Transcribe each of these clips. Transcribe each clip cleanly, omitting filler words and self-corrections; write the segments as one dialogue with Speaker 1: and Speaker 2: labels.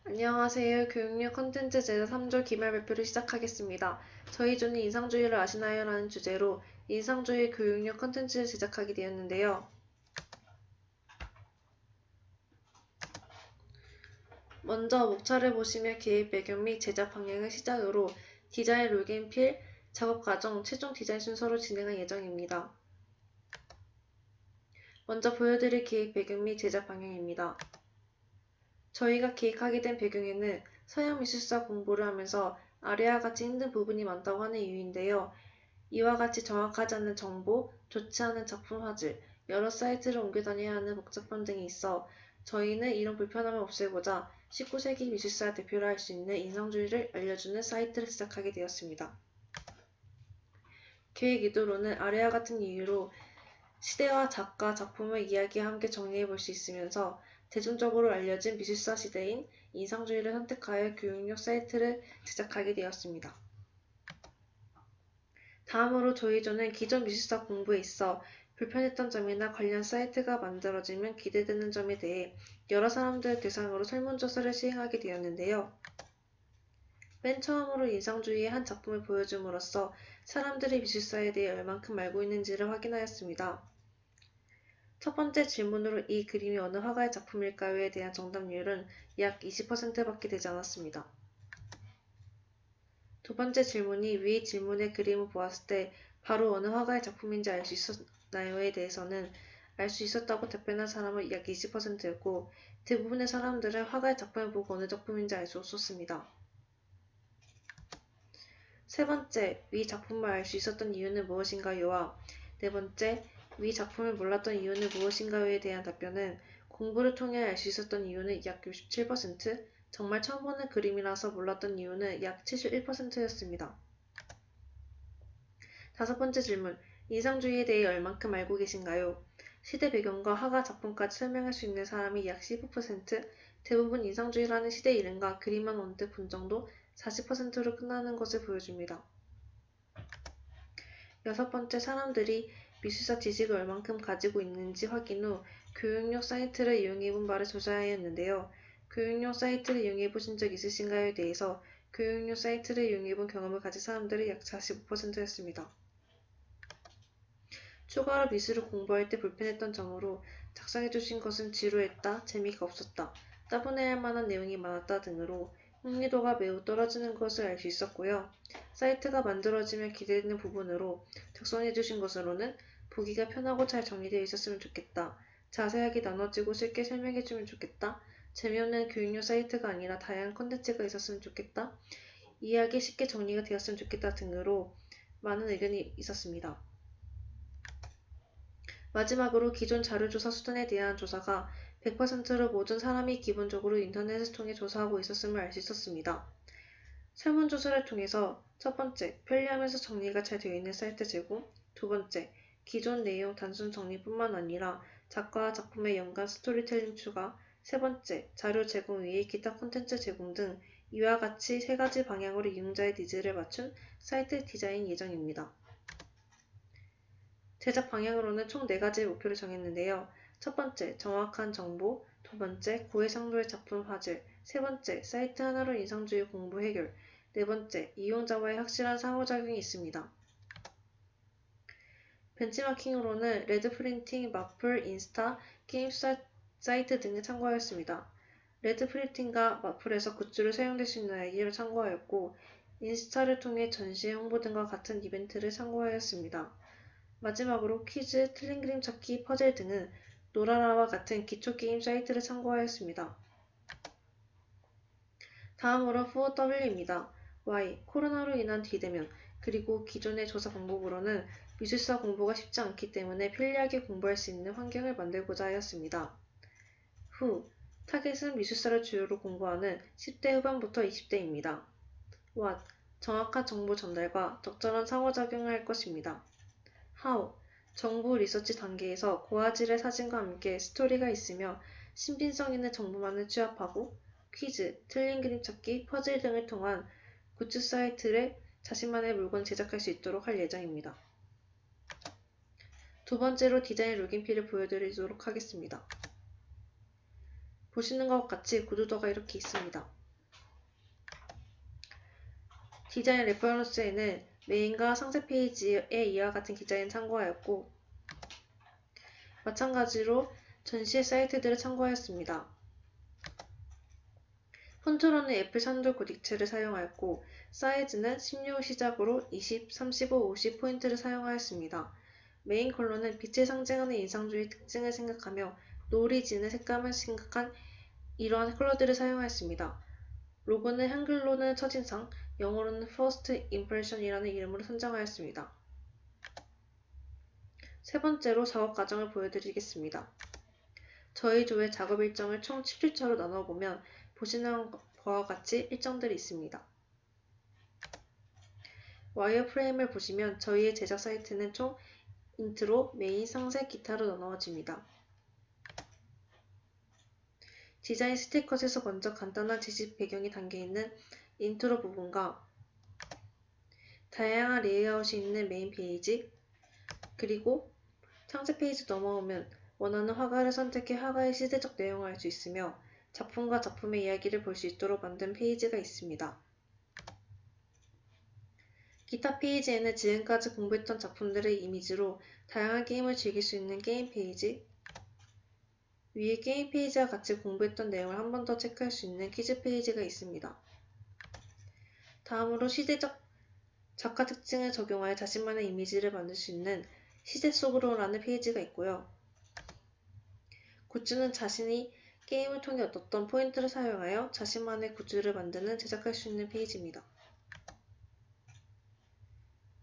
Speaker 1: 안녕하세요. 교육력 콘텐츠 제도 3조 기말 발표를 시작하겠습니다. 저희 조는 인상주의를 아시나요? 라는 주제로 인상주의 교육력 콘텐츠를 제작하게 되었는데요. 먼저 목차를 보시며 기획 배경 및 제작 방향을 시작으로 디자인 룩앤필, 작업 과정, 최종 디자인 순서로 진행할 예정입니다. 먼저 보여드릴 기획 배경 및 제작 방향입니다. 저희가 기획하게 된 배경에는 서양 미술사 공부를 하면서 아래와 같이 힘든 부분이 많다고 하는 이유인데요. 이와 같이 정확하지 않은 정보, 좋지 않은 작품 화질, 여러 사이트를 옮겨 다녀야 하는 복잡함 등이 있어 저희는 이런 불편함을 없애고자 19세기 미술사 대표로 할 수 있는 인상주의를 알려주는 사이트를 시작하게 되었습니다. 계획 의도로는 아래와 같은 이유로 시대와 작가, 작품의 이야기와 함께 정리해 볼 수 있으면서 대중적으로 알려진 미술사 시대인 인상주의를 선택하여 교육력 사이트를 제작하게 되었습니다. 다음으로 저희 조는 기존 미술사 공부에 있어 불편했던 점이나 관련 사이트가 만들어지면 기대되는 점에 대해 여러 사람들을 대상으로 설문조사를 시행하게 되었는데요. 맨 처음으로 인상주의의 한 작품을 보여줌으로써 사람들이 미술사에 대해 얼만큼 알고 있는지를 확인하였습니다. 첫 번째 질문으로 이 그림이 어느 화가의 작품일까요에 대한 정답률은 약 20%밖에 되지 않았습니다. 두 번째 질문이 위 질문의 그림을 보았을 때 바로 어느 화가의 작품인지 알 수 있었나요에 대해서는 알 수 있었다고 답변한 사람은 약 20%였고 대부분의 사람들은 화가의 작품을 보고 어느 작품인지 알 수 없었습니다. 세 번째, 위 작품을 알 수 있었던 이유는 무엇인가요와 네 번째, 위 작품을 몰랐던 이유는 무엇인가요에 대한 답변은 공부를 통해 알 수 있었던 이유는 약 67%, 정말 처음 보는 그림이라서 몰랐던 이유는 약 71%였습니다. 다섯 번째 질문, 인상주의에 대해 얼만큼 알고 계신가요? 시대 배경과 화가 작품까지 설명할 수 있는 사람이 약 15%, 대부분 인상주의라는 시대 이름과 그림만 언뜻 본 정도 40%로 끝나는 것을 보여줍니다. 여섯 번째, 사람들이 미술사 지식을 얼만큼 가지고 있는지 확인 후 교육력 사이트를 이용해본 바를 조사하였는데요. 교육력 사이트를 이용해보신 적 있으신가요에 대해서 교육력 사이트를 이용해본 경험을 가진 사람들이 약 45%였습니다. 추가로 미술을 공부할 때 불편했던 점으로 작성해주신 것은 지루했다, 재미가 없었다, 따분해할 만한 내용이 많았다 등으로 흥미도가 매우 떨어지는 것을 알 수 있었고요. 사이트가 만들어지면 기대되는 부분으로 작성해주신 것으로는 보기가 편하고 잘 정리되어 있었으면 좋겠다, 자세하게 나눠지고 쉽게 설명해주면 좋겠다, 재미없는 교육용 사이트가 아니라 다양한 콘텐츠가 있었으면 좋겠다, 이해하기 쉽게 정리가 되었으면 좋겠다 등으로 많은 의견이 있었습니다. 마지막으로 기존 자료조사 수단에 대한 조사가 100%로 모든 사람이 기본적으로 인터넷을 통해 조사하고 있었음을 알 수 있었습니다. 설문조사를 통해서 첫 번째, 편리하면서 정리가 잘 되어 있는 사이트 제공, 두 번째, 기존 내용 단순 정리뿐만 아니라 작가와 작품의 연관 스토리텔링 추가, 세 번째, 자료 제공 외에 기타 콘텐츠 제공 등 이와 같이 세 가지 방향으로 이용자의 니즈를 맞춘 사이트 디자인 예정입니다. 제작 방향으로는 총 4가지의 목표를 정했는데요. 첫 번째, 정확한 정보, 두 번째, 고해상도의 작품 화질, 세 번째, 사이트 하나로 인상주의 공부 해결, 네 번째, 이용자와의 확실한 상호작용이 있습니다. 벤치마킹으로는 레드프린팅, 마플, 인스타, 게임 사이트 등을 참고하였습니다. 레드프린팅과 마플에서 굿즈를 사용될 수 있는 아이디어를 참고하였고 인스타를 통해 전시회 홍보 등과 같은 이벤트를 참고하였습니다. 마지막으로 퀴즈, 틀린 그림 찾기, 퍼즐 등은 노라라와 같은 기초게임 사이트를 참고하였습니다. 다음으로 4W입니다. Y. 코로나로 인한 비대면 그리고 기존의 조사 방법으로는 미술사 공부가 쉽지 않기 때문에 편리하게 공부할 수 있는 환경을 만들고자 하였습니다. 후. 타겟은 미술사를 주요로 공부하는 10대 후반부터 20대입니다. What. 정확한 정보 전달과 적절한 상호작용을 할 것입니다. How. 정보 리서치 단계에서 고화질의 사진과 함께 스토리가 있으며 신빙성 있는 정보만을 취합하고 퀴즈, 틀린 그림 찾기, 퍼즐 등을 통한 굿즈 사이트를 자신만의 물건을 제작할 수 있도록 할 예정입니다. 두 번째로 디자인 룩앤필을 보여드리도록 하겠습니다. 보시는 것과 같이 구조도가 이렇게 있습니다. 디자인 레퍼런스에는 메인과 상세 페이지에 이와 같은 디자인 참고하였고, 마찬가지로 전시회 사이트들을 참고하였습니다. 폰트로는 애플 샨돌 고딕체를 사용하였고, 사이즈는 16을 시작으로 20, 35, 50 포인트를 사용하였습니다. 메인 컬러는 빛을 상징하는 인상주의 특징을 생각하며 노리지는 색감을 생각한 이러한 컬러들을 사용하였습니다. 로고는 한글로는 첫인상, 영어로는 First Impression이라는 이름으로 선정하였습니다. 세 번째로 작업 과정을 보여드리겠습니다. 저희 조의 작업 일정을 총 7주차로 나눠보면 보시는 바와 같이 일정들이 있습니다. 와이어프레임을 보시면 저희의 제작 사이트는 총 인트로, 메인, 상세, 기타로 나누어집니다. 디자인 스티컷에서 먼저 간단한 제작 배경이 담겨있는 인트로 부분과 다양한 레이아웃이 있는 메인 페이지, 그리고 상세 페이지 넘어오면 원하는 화가를 선택해 화가의 시대적 내용을 알 수 있으며 작품과 작품의 이야기를 볼 수 있도록 만든 페이지가 있습니다. 기타 페이지에는 지금까지 공부했던 작품들의 이미지로 다양한 게임을 즐길 수 있는 게임 페이지, 위에 게임 페이지와 같이 공부했던 내용을 한 번 더 체크할 수 있는 퀴즈 페이지가 있습니다. 다음으로 시대적 작가 특징을 적용하여 자신만의 이미지를 만들 수 있는 시대 속으로라는 페이지가 있고요. 굿즈는 자신이 게임을 통해 얻었던 포인트를 사용하여 자신만의 굿즈를 만드는 제작할 수 있는 페이지입니다.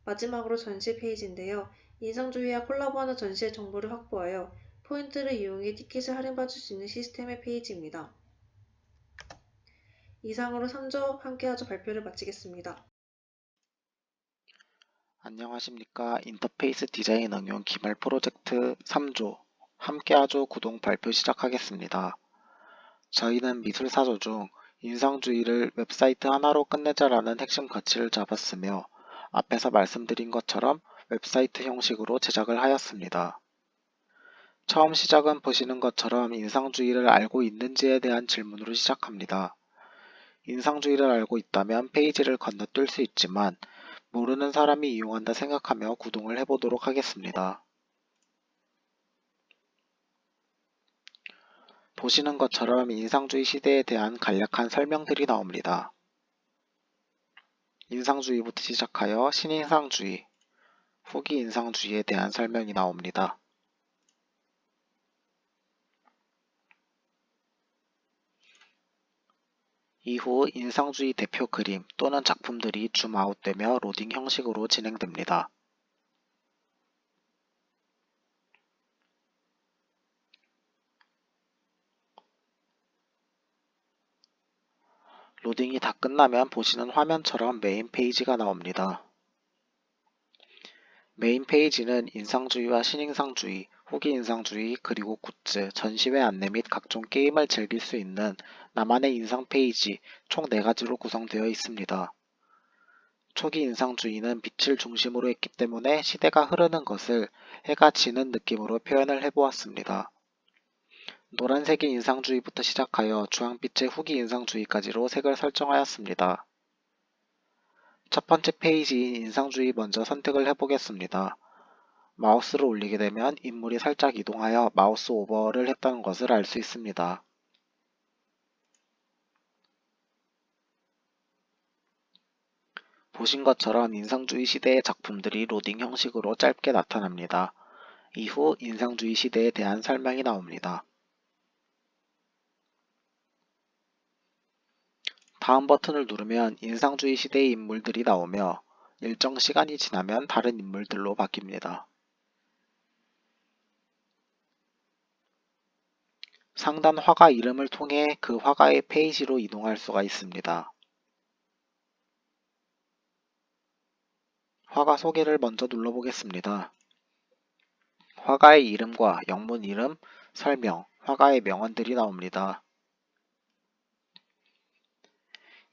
Speaker 1: 마지막으로 전시 페이지인데요. 인상주의와 콜라보하는 전시의 정보를 확보하여 포인트를 이용해 티켓을 할인받을 수 있는 시스템의 페이지입니다. 이상으로 3조 함께하죠 발표를 마치겠습니다.
Speaker 2: 안녕하십니까. 인터페이스 디자인 응용 기말 프로젝트 3조 함께하죠 구동 발표 시작하겠습니다. 저희는 미술사조 중 인상주의를 웹사이트 하나로 끝내자라는 핵심 가치를 잡았으며 앞에서 말씀드린 것처럼 웹사이트 형식으로 제작을 하였습니다. 처음 시작은 보시는 것처럼 인상주의를 알고 있는지에 대한 질문으로 시작합니다. 인상주의를 알고 있다면 페이지를 건너뛸 수 있지만 모르는 사람이 이용한다 생각하며 구동을 해보도록 하겠습니다. 보시는 것처럼 인상주의 시대에 대한 간략한 설명들이 나옵니다. 인상주의부터 시작하여 신인상주의, 후기 인상주의에 대한 설명이 나옵니다. 이후 인상주의 대표 그림 또는 작품들이 줌아웃되며 로딩 형식으로 진행됩니다. 로딩이 다 끝나면 보시는 화면처럼 메인 페이지가 나옵니다. 메인 페이지는 인상주의와 신인상주의, 후기 인상주의, 그리고 굿즈, 전시회 안내 및 각종 게임을 즐길 수 있는 나만의 인상 페이지 총 4가지로 구성되어 있습니다. 초기 인상주의는 빛을 중심으로 했기 때문에 시대가 흐르는 것을 해가 지는 느낌으로 표현을 해보았습니다. 노란색의 인상주의부터 시작하여 주황빛의 후기 인상주의까지로 색을 설정하였습니다. 첫 번째 페이지인 인상주의 먼저 선택을 해보겠습니다. 마우스를 올리게 되면 인물이 살짝 이동하여 마우스 오버를 했다는 것을 알 수 있습니다. 보신 것처럼 인상주의 시대의 작품들이 로딩 형식으로 짧게 나타납니다. 이후 인상주의 시대에 대한 설명이 나옵니다. 다음 버튼을 누르면 인상주의 시대의 인물들이 나오며 일정 시간이 지나면 다른 인물들로 바뀝니다. 상단 화가 이름을 통해 그 화가의 페이지로 이동할 수가 있습니다. 화가 소개를 먼저 눌러보겠습니다. 화가의 이름과 영문 이름, 설명, 화가의 명언들이 나옵니다.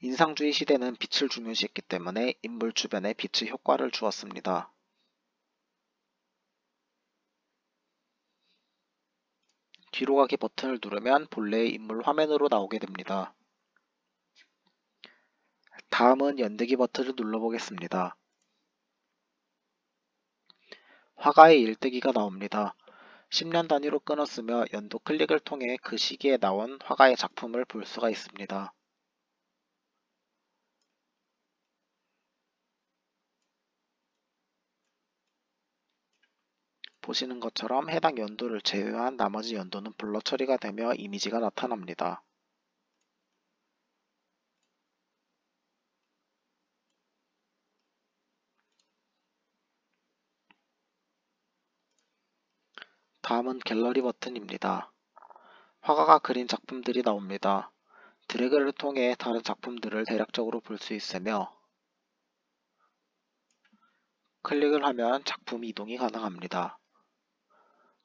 Speaker 2: 인상주의 시대는 빛을 중요시했기 때문에 인물 주변에 빛의 효과를 주었습니다. 뒤로 가기 버튼을 누르면 본래의 인물 화면으로 나오게 됩니다. 다음은 연대기 버튼을 눌러보겠습니다. 화가의 일대기가 나옵니다. 10년 단위로 끊었으며 연도 클릭을 통해 그 시기에 나온 화가의 작품을 볼 수가 있습니다. 보시는 것처럼 해당 연도를 제외한 나머지 연도는 블러 처리가 되며 이미지가 나타납니다. 다음은 갤러리 버튼입니다. 화가가 그린 작품들이 나옵니다. 드래그를 통해 다른 작품들을 대략적으로 볼 수 있으며 클릭을 하면 작품 이동이 가능합니다.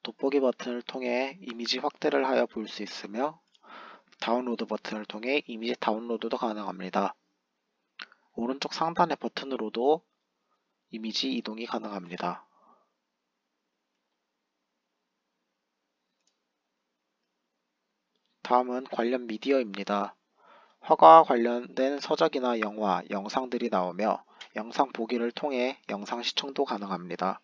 Speaker 2: 돋보기 버튼을 통해 이미지 확대를 하여 볼 수 있으며 다운로드 버튼을 통해 이미지 다운로드도 가능합니다. 오른쪽 상단의 버튼으로도 이미지 이동이 가능합니다. 다음은 관련 미디어입니다. 화가와 관련된 서적이나 영화, 영상들이 나오며 영상 보기를 통해 영상 시청도 가능합니다.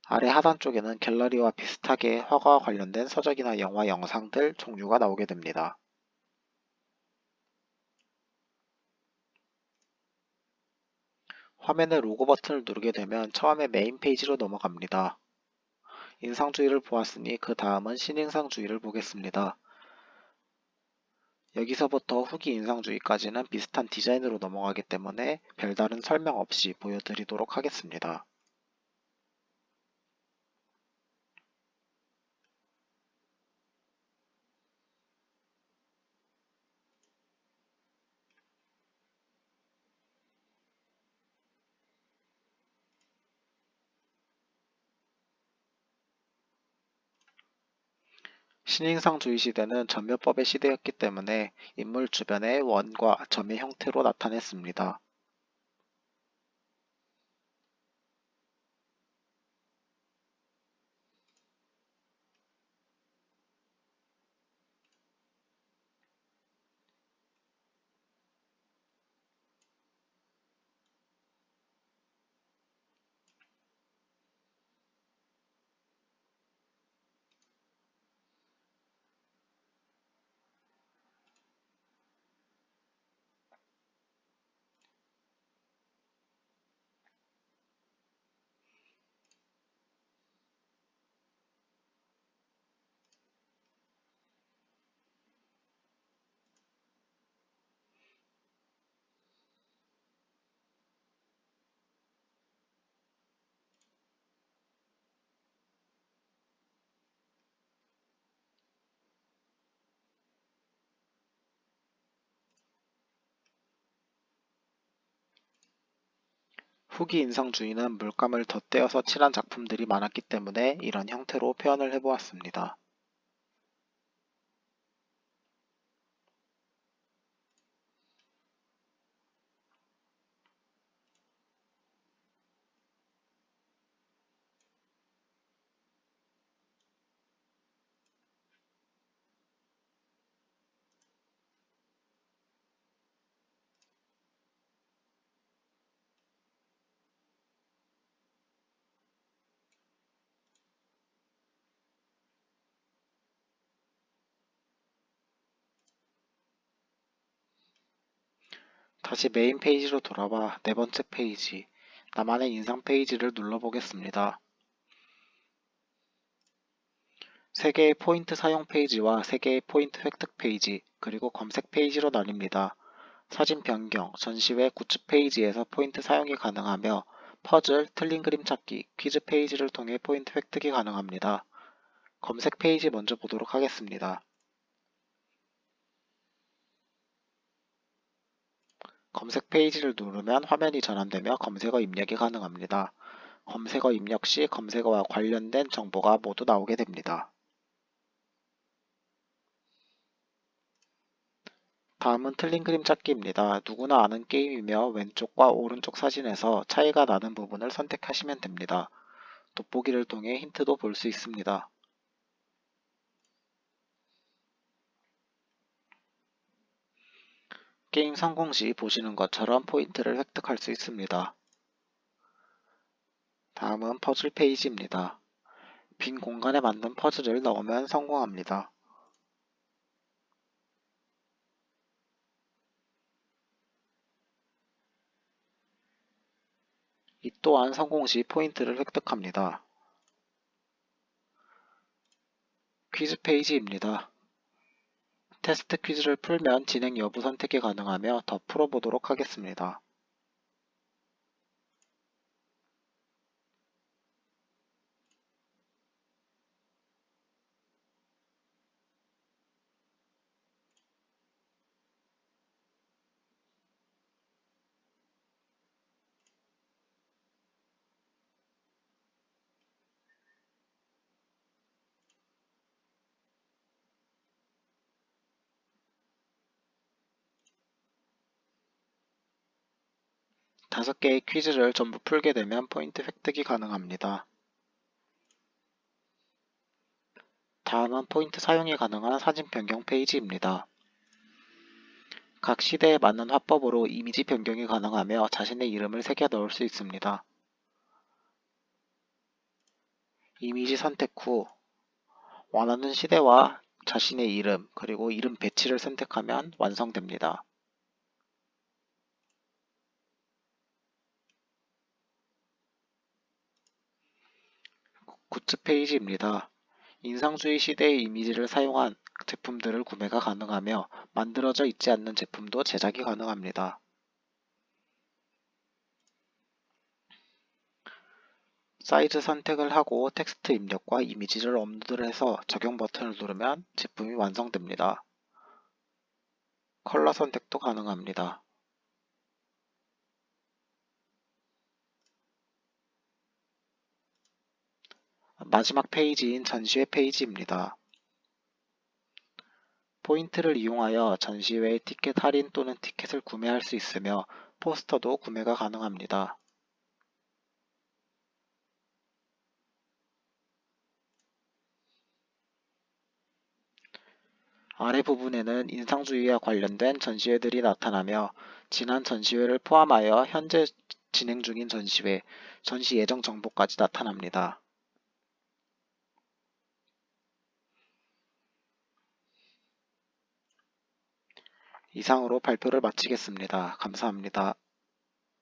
Speaker 2: 아래 하단 쪽에는 갤러리와 비슷하게 화가와 관련된 서적이나 영화, 영상들 종류가 나오게 됩니다. 화면의 로고 버튼을 누르게 되면 처음에 메인 페이지로 넘어갑니다. 인상주의를 보았으니 그 다음은 신인상주의를 보겠습니다. 여기서부터 후기 인상주의까지는 비슷한 디자인으로 넘어가기 때문에 별다른 설명 없이 보여드리도록 하겠습니다. 신인상주의 시대는 전묘법의 시대였기 때문에 인물 주변의 원과 점의 형태로 나타냈습니다. 후기 인상주의는 물감을 덧대어서 칠한 작품들이 많았기 때문에 이런 형태로 표현을 해보았습니다. 다시 메인 페이지로 돌아와 네 번째 페이지, 나만의 인상 페이지를 눌러보겠습니다. 3개의 포인트 사용 페이지와 3개의 포인트 획득 페이지, 그리고 검색 페이지로 나뉩니다. 사진 변경, 전시회 굿즈 페이지에서 포인트 사용이 가능하며 퍼즐, 틀린 그림 찾기, 퀴즈 페이지를 통해 포인트 획득이 가능합니다. 검색 페이지 먼저 보도록 하겠습니다. 검색 페이지를 누르면 화면이 전환되며 검색어 입력이 가능합니다. 검색어 입력 시 검색어와 관련된 정보가 모두 나오게 됩니다. 다음은 틀린 그림 찾기입니다. 누구나 아는 게임이며 왼쪽과 오른쪽 사진에서 차이가 나는 부분을 선택하시면 됩니다. 돋보기를 통해 힌트도 볼 수 있습니다. 게임 성공 시 보시는 것처럼 포인트를 획득할 수 있습니다. 다음은 퍼즐 페이지입니다. 빈 공간에 맞는 퍼즐을 넣으면 성공합니다. 이 또한 성공 시 포인트를 획득합니다. 퀴즈 페이지입니다. 테스트 퀴즈를 풀면 진행 여부 선택이 가능하며 더 풀어보도록 하겠습니다. 다섯 개의 퀴즈를 전부 풀게 되면 포인트 획득이 가능합니다. 다음은 포인트 사용이 가능한 사진 변경 페이지입니다. 각 시대에 맞는 화법으로 이미지 변경이 가능하며 자신의 이름을 새겨 넣을 수 있습니다. 이미지 선택 후 원하는 시대와 자신의 이름 그리고 이름 배치를 선택하면 완성됩니다. 굿즈 페이지입니다. 인상주의 시대의 이미지를 사용한 제품들을 구매가 가능하며 만들어져 있지 않는 제품도 제작이 가능합니다. 사이즈 선택을 하고 텍스트 입력과 이미지를 업로드를 해서 적용 버튼을 누르면 제품이 완성됩니다. 컬러 선택도 가능합니다. 마지막 페이지인 전시회 페이지입니다. 포인트를 이용하여 전시회의 티켓 할인 또는 티켓을 구매할 수 있으며 포스터도 구매가 가능합니다. 아래 부분에는 인상주의와 관련된 전시회들이 나타나며 지난 전시회를 포함하여 현재 진행 중인 전시회, 전시 예정 정보까지 나타납니다. 이상으로 발표를 마치겠습니다. 감사합니다.